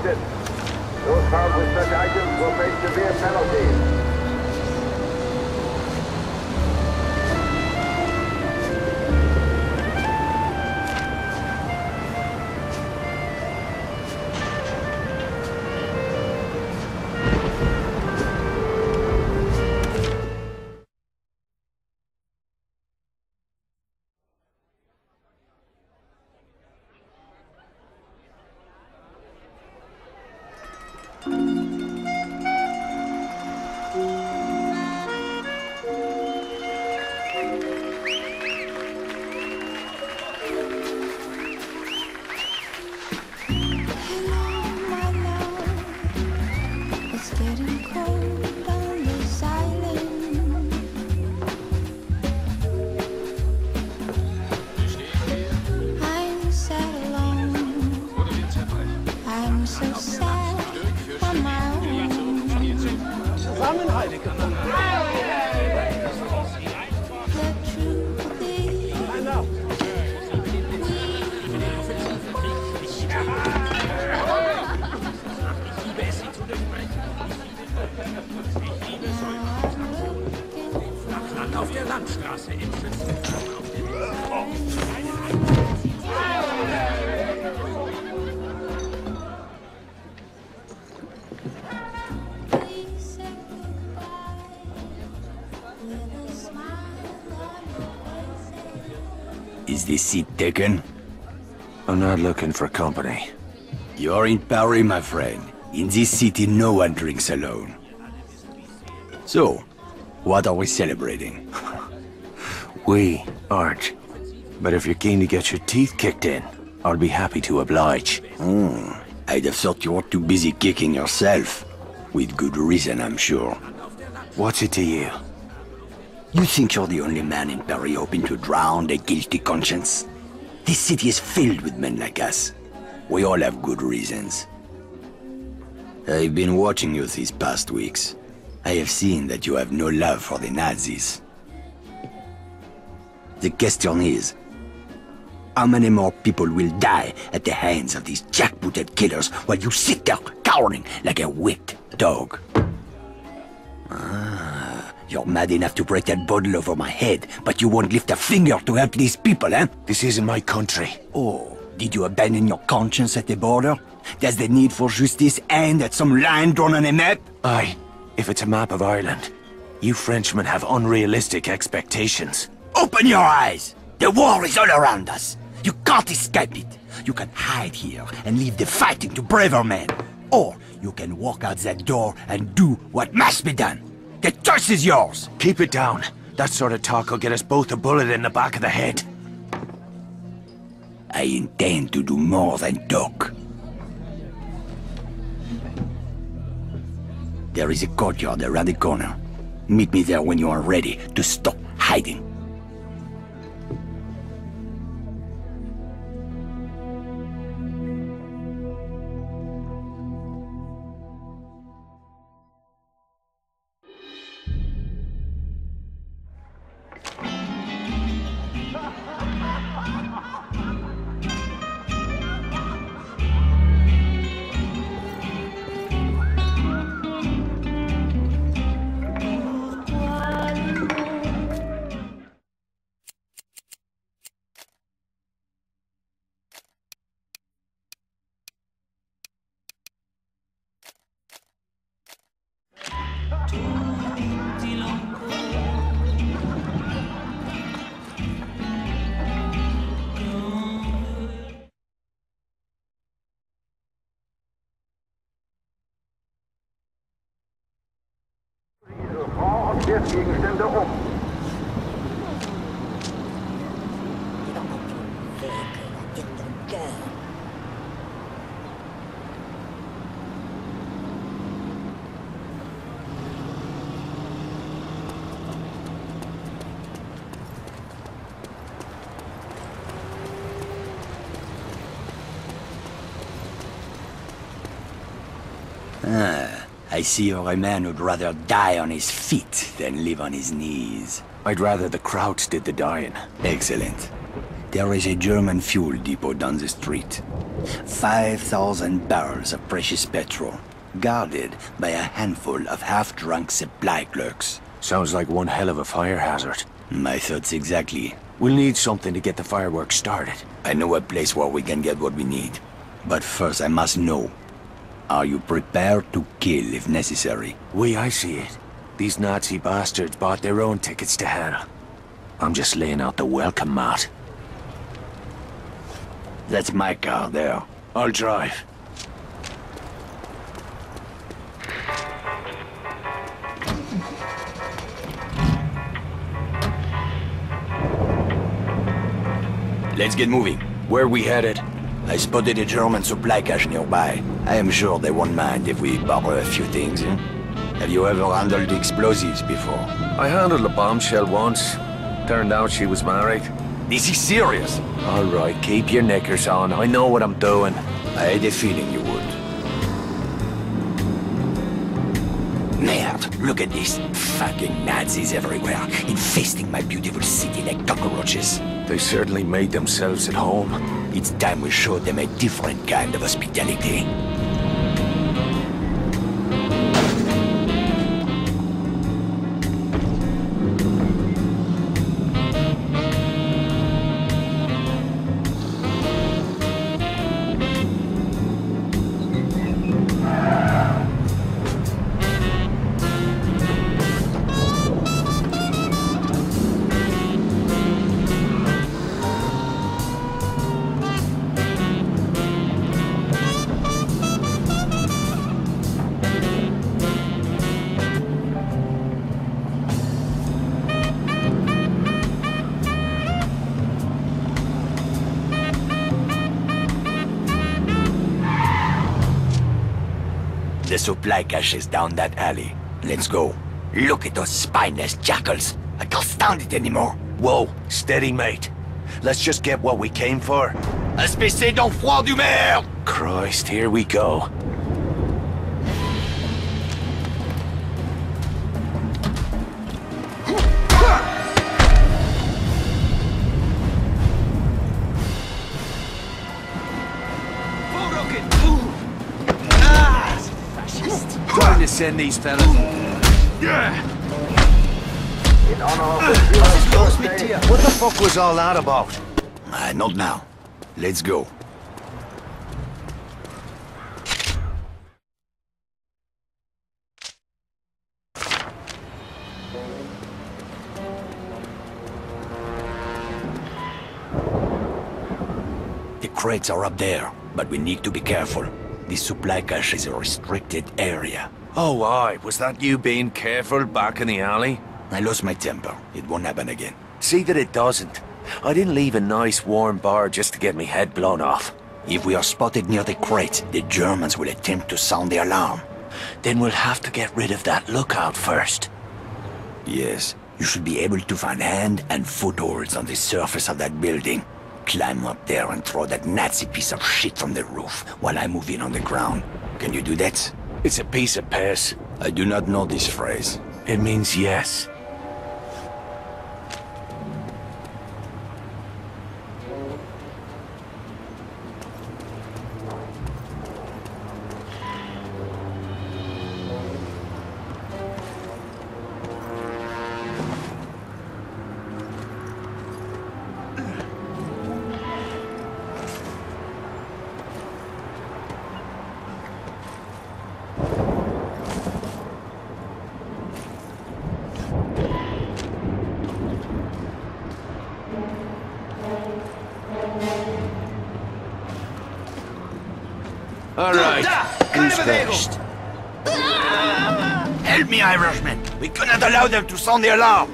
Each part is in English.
prohibited. Those found with such items will face severe penalties. Auf der Landstraße im Schützenturm auf dem Is this seat taken? I'm not looking for company. You're in Paris, my friend. In this city, no one drinks alone. So, what are we celebrating? We aren't. But if you're keen to get your teeth kicked in, I'll be happy to oblige. I'd have thought you were too busy kicking yourself. With good reason, I'm sure. What's it to you? You think you're the only man in Paris hoping to drown a guilty conscience? This city is filled with men like us. We all have good reasons. I've been watching you these past weeks. I have seen that you have no love for the Nazis. The question is, how many more people will die at the hands of these jackbooted killers while you sit there cowering like a whipped dog? You're mad enough to break that bottle over my head, but you won't lift a finger to help these people, eh? This isn't my country. Oh, did you abandon your conscience at the border? Does the need for justice end at some line drawn on a map? Aye, if it's a map of Ireland. You Frenchmen have unrealistic expectations. Open your eyes! The war is all around us. You can't escape it. You can hide here and leave the fighting to braver men. Or you can walk out that door and do what must be done. The choice is yours! Keep it down. That sort of talk will get us both a bullet in the back of the head. I intend to do more than talk. There is a courtyard around the corner. Meet me there when you are ready to stop hiding. Gegenstände um. I see you're a man who'd rather die on his feet than live on his knees. I'd rather the Krauts did the dying. Excellent. There is a German fuel depot down the street. 5,000 barrels of precious petrol, guarded by a handful of half-drunk supply clerks. Sounds like one hell of a fire hazard. My thoughts exactly. We'll need something to get the fireworks started. I know a place where we can get what we need. But first I must know. Are you prepared to kill if necessary? I see it. These Nazi bastards bought their own tickets to hell. I'm just laying out the welcome mat. That's my car there. I'll drive. Let's get moving. Where we headed? I spotted a German supply cache nearby. I am sure they won't mind if we borrow a few things, eh? Have you ever handled explosives before? I handled a bombshell once. Turned out she was married. This is serious. All right, keep your knickers on. I know what I'm doing. I had a feeling you would. Merde, look at these fucking Nazis everywhere, infesting my beautiful city like cockroaches. They certainly made themselves at home. It's time we showed them a different kind of hospitality. The supply cache is down that alley. Let's go. Look at those spineless jackals. I can't stand it anymore. Whoa, steady, mate. Let's just get what we came for. Espèce d'enfant du merde! Christ, here we go. Time to send these fellas. In honor of the Führer's birthday, What the fuck was all that about? Not now. Let's go. The crates are up there, but we need to be careful. The supply cache is a restricted area. Oh, aye. Was that you being careful back in the alley? I lost my temper. It won't happen again. See that it doesn't. I didn't leave a nice warm bar just to get me head blown off. If we are spotted near the crate, the Germans will attempt to sound the alarm. Then we'll have to get rid of that lookout first. Yes, you should be able to find hand and footholds on the surface of that building. Climb up there and throw that Nazi piece of shit from the roof while I move in on the ground. Can you do that? It's a piece of piss. I do not know this phrase. It means yes. All right, who's first? Help me, Irishman! We cannot allow them to sound the alarm!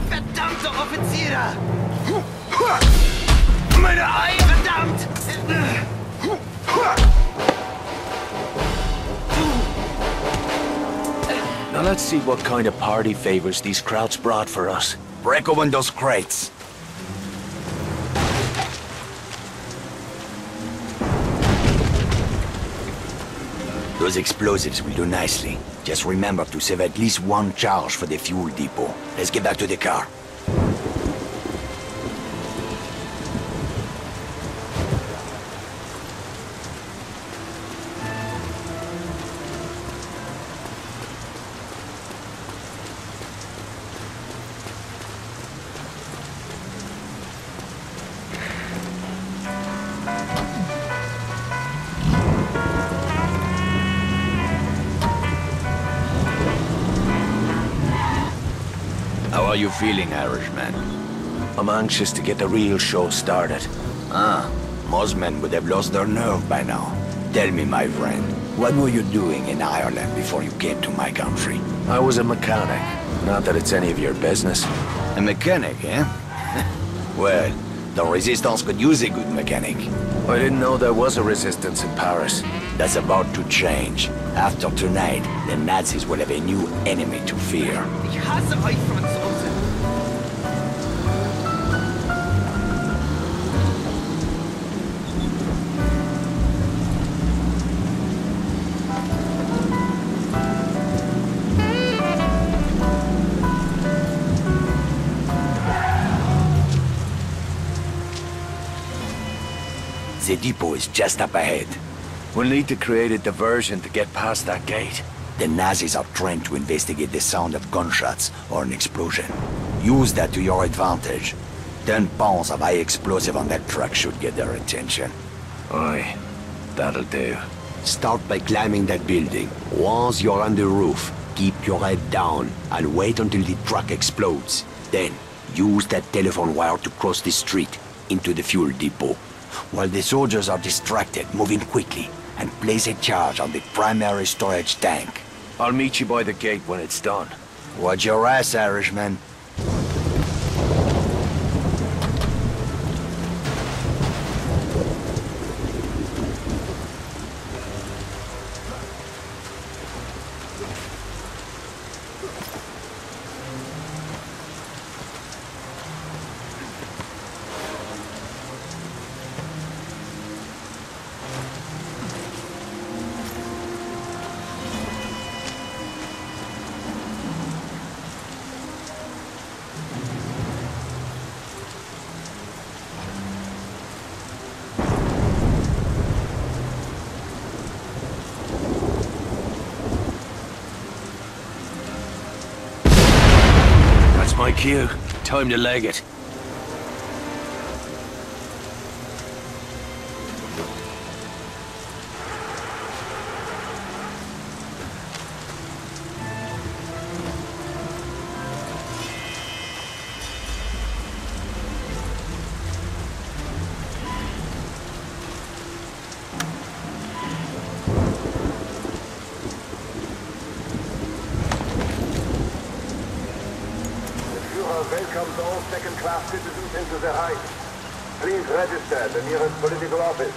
Verdammte Offiziere! Meine Ei, verdammt! Now let's see what kind of party favors these krauts brought for us. Break open those crates. Those explosives will do nicely. Just remember to save at least one charge for the fuel depot. Let's get back to the car. How are you feeling, Irishman? I'm anxious to get the real show started. Ah, most men would have lost their nerve by now. Tell me, my friend, what were you doing in Ireland before you came to my country? I was a mechanic. Not that it's any of your business. A mechanic, eh? Well, the Resistance could use a good mechanic. I didn't know there was a resistance in Paris. That's about to change. After tonight, the Nazis will have a new enemy to fear. Ich hasse euch, Franzosen. The depot is just up ahead. We'll need to create a diversion to get past that gate. The Nazis are trained to investigate the sound of gunshots or an explosion. Use that to your advantage. 10 pounds of high explosive on that truck should get their attention. Aye, that'll do. Start by climbing that building. Once you're on the roof, keep your head down and wait until the truck explodes. Then, use that telephone wire to cross the street into the fuel depot. While the soldiers are distracted, move in quickly and place a charge on the primary storage tank. I'll meet you by the gate when it's done. Watch your ass, Irishman. My cue. Time to leg it. Welcomes all second-class citizens into the Reich. Please register at the nearest political office.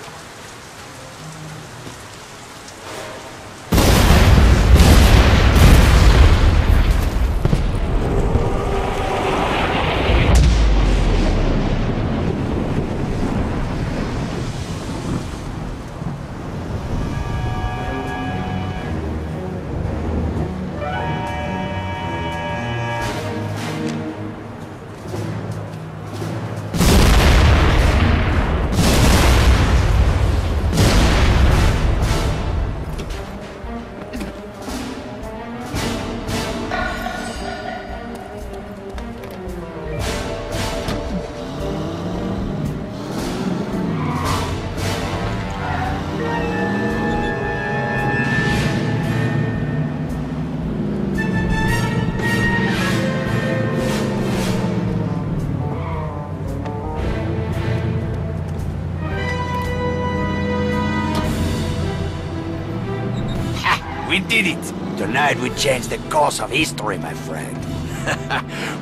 We did it! Tonight we changed the course of history, my friend.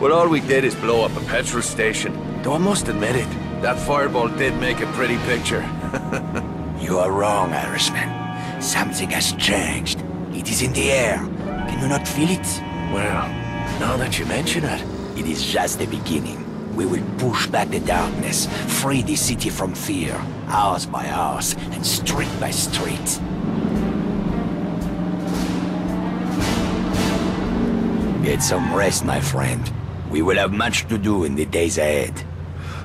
Well, all we did is blow up a petrol station. Though I must admit it, that fireball did make a pretty picture. You are wrong, Irishman. Something has changed. It is in the air. Can you not feel it? Well, now that you mention it. It is just the beginning. We will push back the darkness, free the city from fear, house by house, and street by street. Get some rest, my friend. We will have much to do in the days ahead.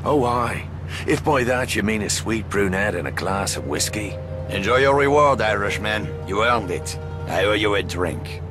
Oh, aye. If by that you mean a sweet brunette and a glass of whiskey. Enjoy your reward, Irishman. You earned it. I owe you a drink.